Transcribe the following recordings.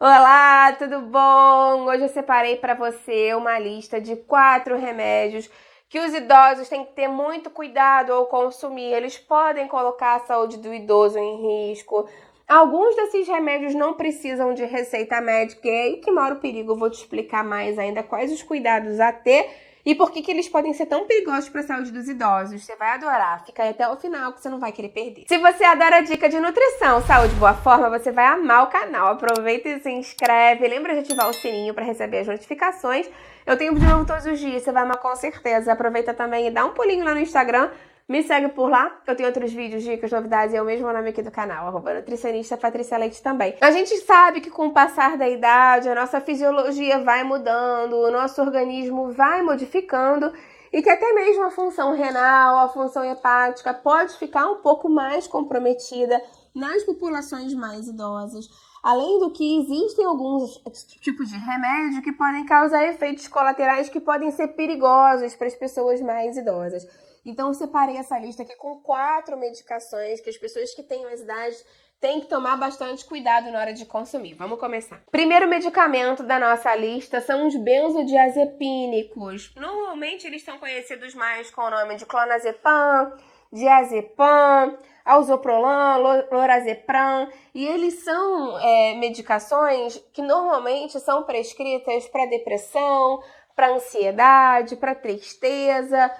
Olá, tudo bom? Hoje eu separei para você uma lista de 4 remédios que os idosos têm que ter muito cuidado ao consumir. Eles podem colocar a saúde do idoso em risco. Alguns desses remédios não precisam de receita médica e é aí que mora o perigo. Eu vou te explicar mais ainda quais os cuidados a ter e por que eles podem ser tão perigosos para a saúde dos idosos. Você vai adorar. Fica aí até o final que você não vai querer perder. Se você adora dica de nutrição, saúde e boa forma, você vai amar o canal. Aproveita e se inscreve. Lembra de ativar o sininho para receber as notificações. Eu tenho vídeo novo todos os dias, você vai amar com certeza. Aproveita também e dá um pulinho lá no Instagram. Me segue por lá, eu tenho outros vídeos, dicas, novidades e é o mesmo nome aqui do canal, @nutricionista Patrícia Leite também. A gente sabe que com o passar da idade, a nossa fisiologia vai mudando, o nosso organismo vai modificando e que até mesmo a função renal, a função hepática pode ficar um pouco mais comprometida nas populações mais idosas. Além do que existem alguns tipos de remédio que podem causar efeitos colaterais que podem ser perigosos para as pessoas mais idosas. Então, eu separei essa lista aqui com 4 medicações que as pessoas que têm mais idade têm que tomar bastante cuidado na hora de consumir. Vamos começar. Primeiro medicamento da nossa lista são os benzodiazepínicos. Normalmente, eles são conhecidos mais com o nome de clonazepam, diazepam, alzoprolan, lorazepam, e eles são medicações que normalmente são prescritas para depressão, para ansiedade, para tristeza.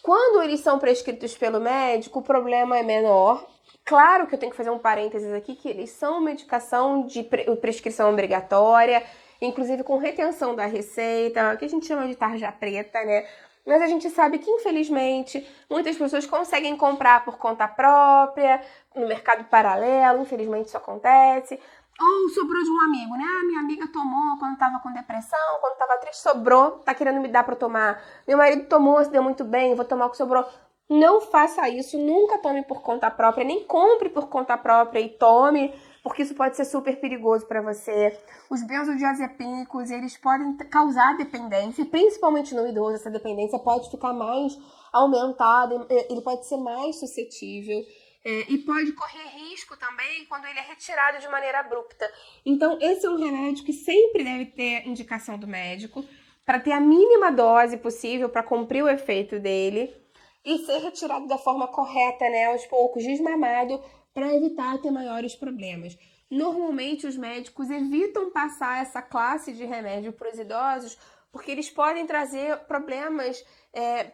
Quando eles são prescritos pelo médico, o problema é menor. Claro que eu tenho que fazer um parênteses aqui, que eles são medicação de prescrição obrigatória, inclusive com retenção da receita, que a gente chama de tarja preta, né? Mas a gente sabe que, infelizmente, muitas pessoas conseguem comprar por conta própria, no mercado paralelo, infelizmente isso acontece. Ou sobrou de um amigo, né? Minha amiga tomou quando tava com depressão, quando tava triste, sobrou, tá querendo me dar pra tomar. Meu marido tomou, se deu muito bem, vou tomar o que sobrou. Não faça isso, nunca tome por conta própria, nem compre por conta própria e tome, porque isso pode ser super perigoso para você. Os benzodiazepínicos, eles podem causar dependência, principalmente no idoso, essa dependência pode ficar mais aumentada, ele pode ser mais suscetível. E pode correr risco também quando ele é retirado de maneira abrupta. Então, esse é um remédio que sempre deve ter indicação do médico para ter a mínima dose possível para cumprir o efeito dele e ser retirado da forma correta, né, aos poucos, desmamado, para evitar ter maiores problemas. Normalmente, os médicos evitam passar essa classe de remédio para os idosos porque eles podem trazer problemas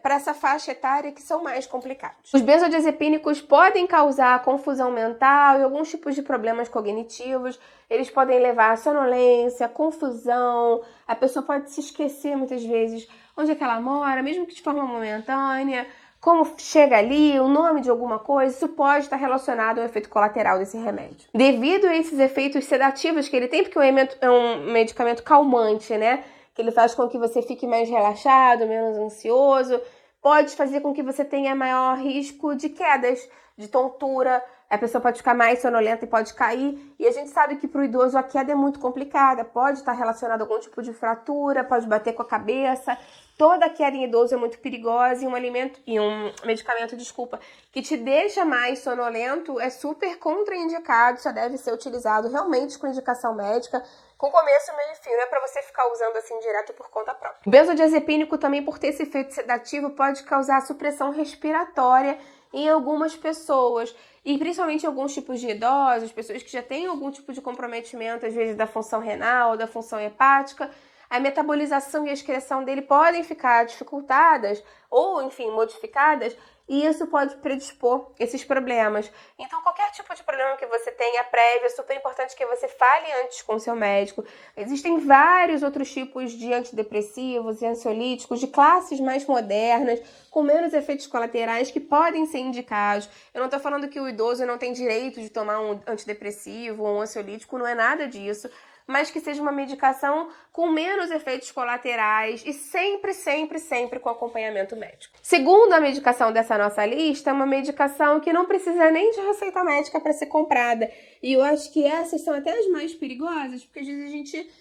para essa faixa etária que são mais complicados. Os benzodiazepínicos podem causar confusão mental e alguns tipos de problemas cognitivos. Eles podem levar a sonolência, confusão, a pessoa pode se esquecer muitas vezes onde é que ela mora, mesmo que de forma momentânea, como chega ali, o nome de alguma coisa, isso pode estar relacionado ao efeito colateral desse remédio. Devido a esses efeitos sedativos que ele tem, porque é um medicamento calmante, né? Que ele faz com que você fique mais relaxado, menos ansioso, pode fazer com que você tenha maior risco de quedas, de tontura, a pessoa pode ficar mais sonolenta e pode cair, e a gente sabe que para o idoso a queda é muito complicada, pode estar relacionada a algum tipo de fratura, pode bater com a cabeça, toda queda em idoso é muito perigosa e um medicamento, que te deixa mais sonolento é super contraindicado, só deve ser utilizado realmente com indicação médica, com começo, meio e fim, não é para você ficar usando assim direto por conta própria. O benzodiazepínico também, por ter esse efeito sedativo, pode causar supressão respiratória em algumas pessoas, e principalmente em alguns tipos de idosos, pessoas que já têm algum tipo de comprometimento, às vezes da função renal, da função hepática, a metabolização e a excreção dele podem ficar dificultadas ou, enfim, modificadas, e isso pode predispor esses problemas. Então, qualquer tipo de problema que você tenha prévio, é super importante que você fale antes com o seu médico. Existem vários outros tipos de antidepressivos e ansiolíticos de classes mais modernas, com menos efeitos colaterais, que podem ser indicados. Eu não estou falando que o idoso não tem direito de tomar um antidepressivo ou um ansiolítico, não é nada disso, mas que seja uma medicação com menos efeitos colaterais e sempre com acompanhamento médico. Segundo a medicação dessa nossa lista, é uma medicação que não precisa nem de receita médica para ser comprada. E eu acho que essas são até as mais perigosas, porque às vezes a gente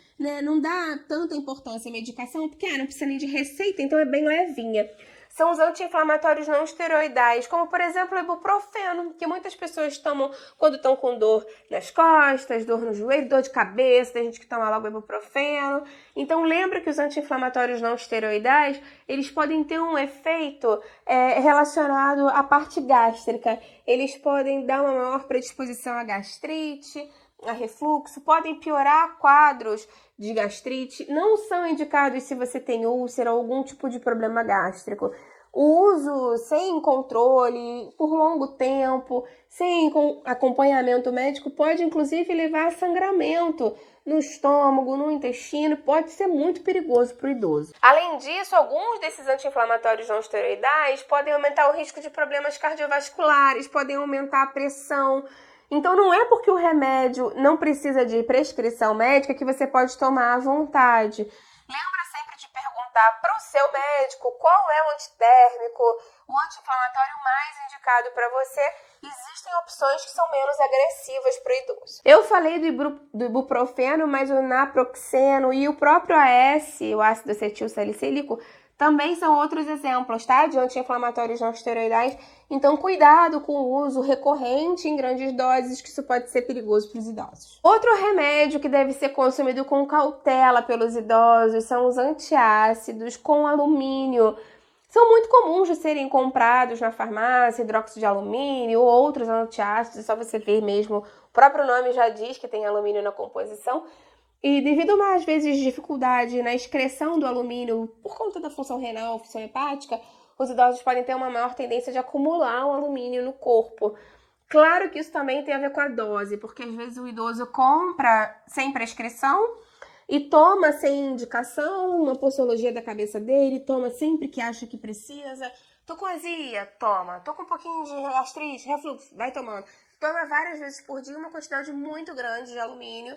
não dá tanta importância à medicação, porque não precisa nem de receita, então é bem levinha. são os anti-inflamatórios não esteroidais, como por exemplo o ibuprofeno, que muitas pessoas tomam quando estão com dor nas costas, dor no joelho, dor de cabeça, tem gente que toma logo ibuprofeno. Então lembra que os anti-inflamatórios não esteroidais, eles podem ter um efeito relacionado à parte gástrica. Eles podem dar uma maior predisposição à gastrite, a refluxo, podem piorar quadros de gastrite, não são indicados se você tem úlcera ou algum tipo de problema gástrico. O uso sem controle, por longo tempo, sem acompanhamento médico, pode inclusive levar a sangramento no estômago, no intestino, pode ser muito perigoso para o idoso. Além disso, alguns desses anti-inflamatórios não esteroidais podem aumentar o risco de problemas cardiovasculares, podem aumentar a pressão. Então, não é porque o remédio não precisa de prescrição médica que você pode tomar à vontade. Lembra sempre de perguntar para o seu médico qual é o antitérmico, o anti-inflamatório mais indicado para você. Existem opções que são menos agressivas para o idoso. Eu falei do ibuprofeno, mas o naproxeno e o próprio AS, o ácido acetil salicílico, também são outros exemplos, tá? De anti-inflamatórios não esteroidais. Então, cuidado com o uso recorrente em grandes doses, que isso pode ser perigoso para os idosos. Outro remédio que deve ser consumido com cautela pelos idosos são os antiácidos com alumínio. São muito comuns de serem comprados na farmácia, hidróxido de alumínio ou outros antiácidos, só você ver mesmo. O próprio nome já diz que tem alumínio na composição. E devido a, às vezes, dificuldade na excreção do alumínio por conta da função renal, função hepática, os idosos podem ter uma maior tendência de acumular o alumínio no corpo. Claro que isso também tem a ver com a dose, porque às vezes o idoso compra sem prescrição e toma sem indicação, uma posologia da cabeça dele, toma sempre que acha que precisa. Tô com azia, toma. Tô com um pouquinho de gastrite, refluxo, vai tomando. Toma várias vezes por dia uma quantidade muito grande de alumínio,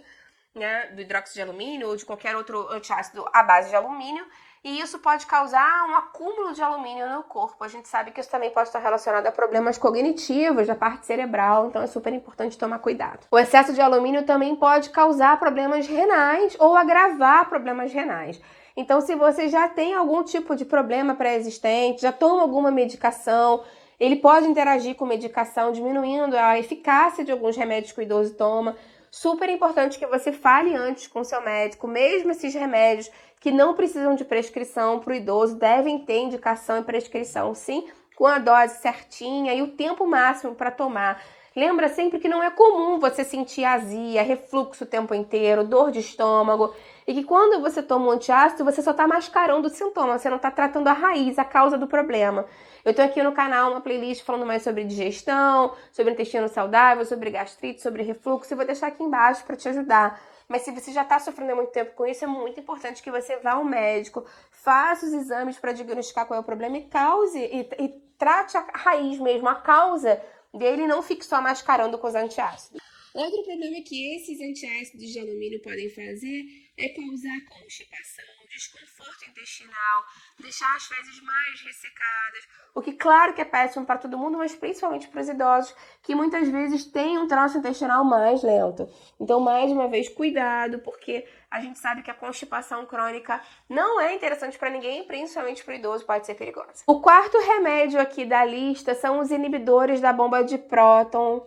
né, do hidróxido de alumínio ou de qualquer outro antiácido à base de alumínio, e isso pode causar um acúmulo de alumínio no corpo. A gente sabe que isso também pode estar relacionado a problemas cognitivos da parte cerebral, então é super importante tomar cuidado. O excesso de alumínio também pode causar problemas renais ou agravar problemas renais. Então, se você já tem algum tipo de problema pré-existente, já toma alguma medicação, ele pode interagir com medicação, diminuindo a eficácia de alguns remédios que o idoso toma. Super importante que você fale antes com o seu médico, mesmo esses remédios que não precisam de prescrição para o idoso, devem ter indicação e prescrição, sim, com a dose certinha e o tempo máximo para tomar. Lembra sempre que não é comum você sentir azia, refluxo o tempo inteiro, dor de estômago, e que quando você toma um antiácido, você só está mascarando o sintoma, você não está tratando a raiz, a causa do problema. Eu tenho aqui no canal uma playlist falando mais sobre digestão, sobre intestino saudável, sobre gastrite, sobre refluxo, e vou deixar aqui embaixo para te ajudar. Mas se você já está sofrendo muito tempo com isso, é muito importante que você vá ao médico, faça os exames para diagnosticar qual é o problema e trate a raiz mesmo, a causa dele, não fique só mascarando com os antiácidos. Outro problema que esses antiácidos de alumínio podem fazer é causar constipação, desconforto intestinal, deixar as fezes mais ressecadas, o que claro que é péssimo para todo mundo, mas principalmente para os idosos, que muitas vezes têm um troço intestinal mais lento. Então, mais uma vez, cuidado, porque a gente sabe que a constipação crônica não é interessante para ninguém, principalmente para o idoso, pode ser perigosa. O quarto remédio aqui da lista são os inibidores da bomba de próton,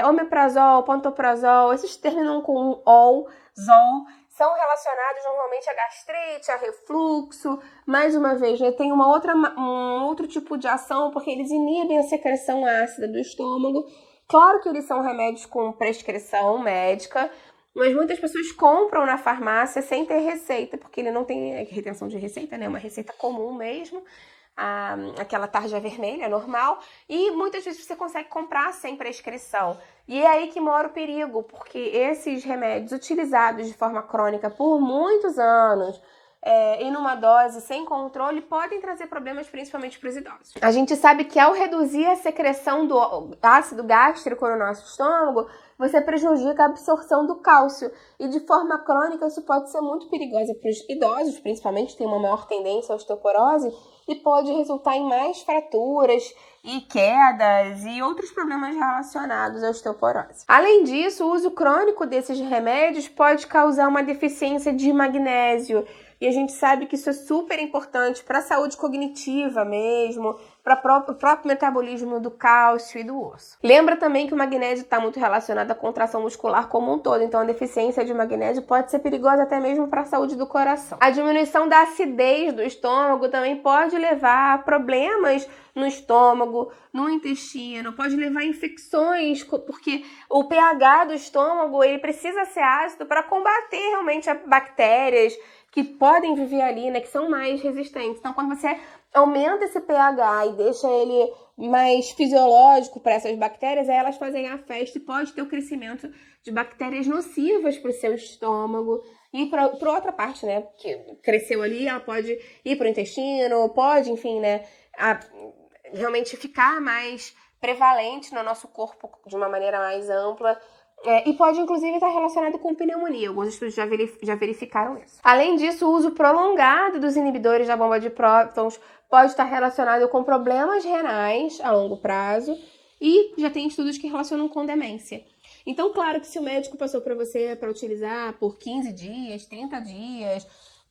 omeprazol, pantoprazol, esses terminam com ol, zol, são relacionados normalmente a gastrite, a refluxo. Mais uma vez, né, tem um outro tipo de ação, porque eles inibem a secreção ácida do estômago. Claro que eles são remédios com prescrição médica, mas muitas pessoas compram na farmácia sem ter receita, porque ele não tem retenção de receita, né? É uma receita comum mesmo. Aquela tarja vermelha normal, e muitas vezes você consegue comprar sem prescrição. E é aí que mora o perigo, porque esses remédios utilizados de forma crônica por muitos anos e numa dose sem controle podem trazer problemas principalmente para os idosos. A gente sabe que ao reduzir a secreção do ácido gástrico no nosso estômago, você prejudica a absorção do cálcio, e de forma crônica isso pode ser muito perigoso para os idosos, principalmente, tem uma maior tendência à osteoporose, e pode resultar em mais fraturas e quedas e outros problemas relacionados à osteoporose. Além disso, o uso crônico desses remédios pode causar uma deficiência de magnésio, E a gente sabe que isso é super importante para a saúde cognitiva mesmo, para o próprio metabolismo do cálcio e do osso. Lembra também que o magnésio está muito relacionado à contração muscular como um todo, então a deficiência de magnésio pode ser perigosa até mesmo para a saúde do coração. A diminuição da acidez do estômago também pode levar a problemas no estômago, no intestino, pode levar a infecções, porque o pH do estômago ele precisa ser ácido para combater realmente as bactérias que podem viver ali, né, que são mais resistentes. Então, quando você aumenta esse pH e deixa ele mais fisiológico para essas bactérias, aí elas fazem a festa e pode ter o crescimento de bactérias nocivas para o seu estômago e para outra parte, né, que cresceu ali, ela pode ir para o intestino, pode, enfim, né, realmente ficar mais prevalente no nosso corpo de uma maneira mais ampla. E pode, inclusive, estar relacionado com pneumonia. Alguns estudos já verificaram isso. Além disso, o uso prolongado dos inibidores da bomba de prótons pode estar relacionado com problemas renais a longo prazo e já tem estudos que relacionam com demência. Então, claro que se o médico passou para você para utilizar por 15 dias, 30 dias,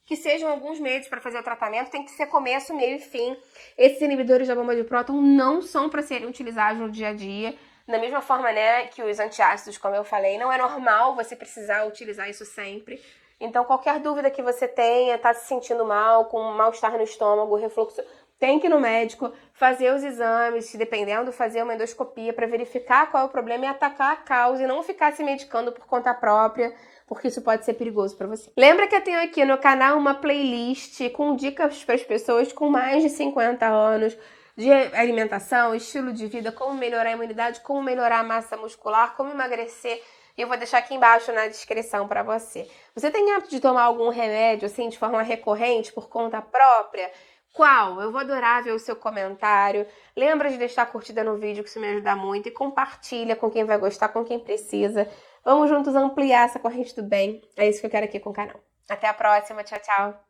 que sejam alguns meses para fazer o tratamento, tem que ser começo, meio e fim. Esses inibidores da bomba de próton não são para serem utilizados no dia a dia. Da mesma forma, né, que os antiácidos, como eu falei, não é normal você precisar utilizar isso sempre. Então, qualquer dúvida que você tenha, tá se sentindo mal, com mal-estar no estômago, refluxo, tem que ir no médico, fazer os exames, se dependendo, fazer uma endoscopia para verificar qual é o problema e atacar a causa e não ficar se medicando por conta própria, porque isso pode ser perigoso para você. Lembra que eu tenho aqui no canal uma playlist com dicas para as pessoas com mais de 50 anos, de alimentação, estilo de vida, como melhorar a imunidade, como melhorar a massa muscular, como emagrecer. E eu vou deixar aqui embaixo na descrição para você. Você tem hábito de tomar algum remédio assim de forma recorrente por conta própria? Qual? Eu vou adorar ver o seu comentário. Lembra de deixar a curtida no vídeo, que isso me ajuda muito. E compartilha com quem vai gostar, com quem precisa. Vamos juntos ampliar essa corrente do bem. É isso que eu quero aqui com o canal. Até a próxima. Tchau, tchau.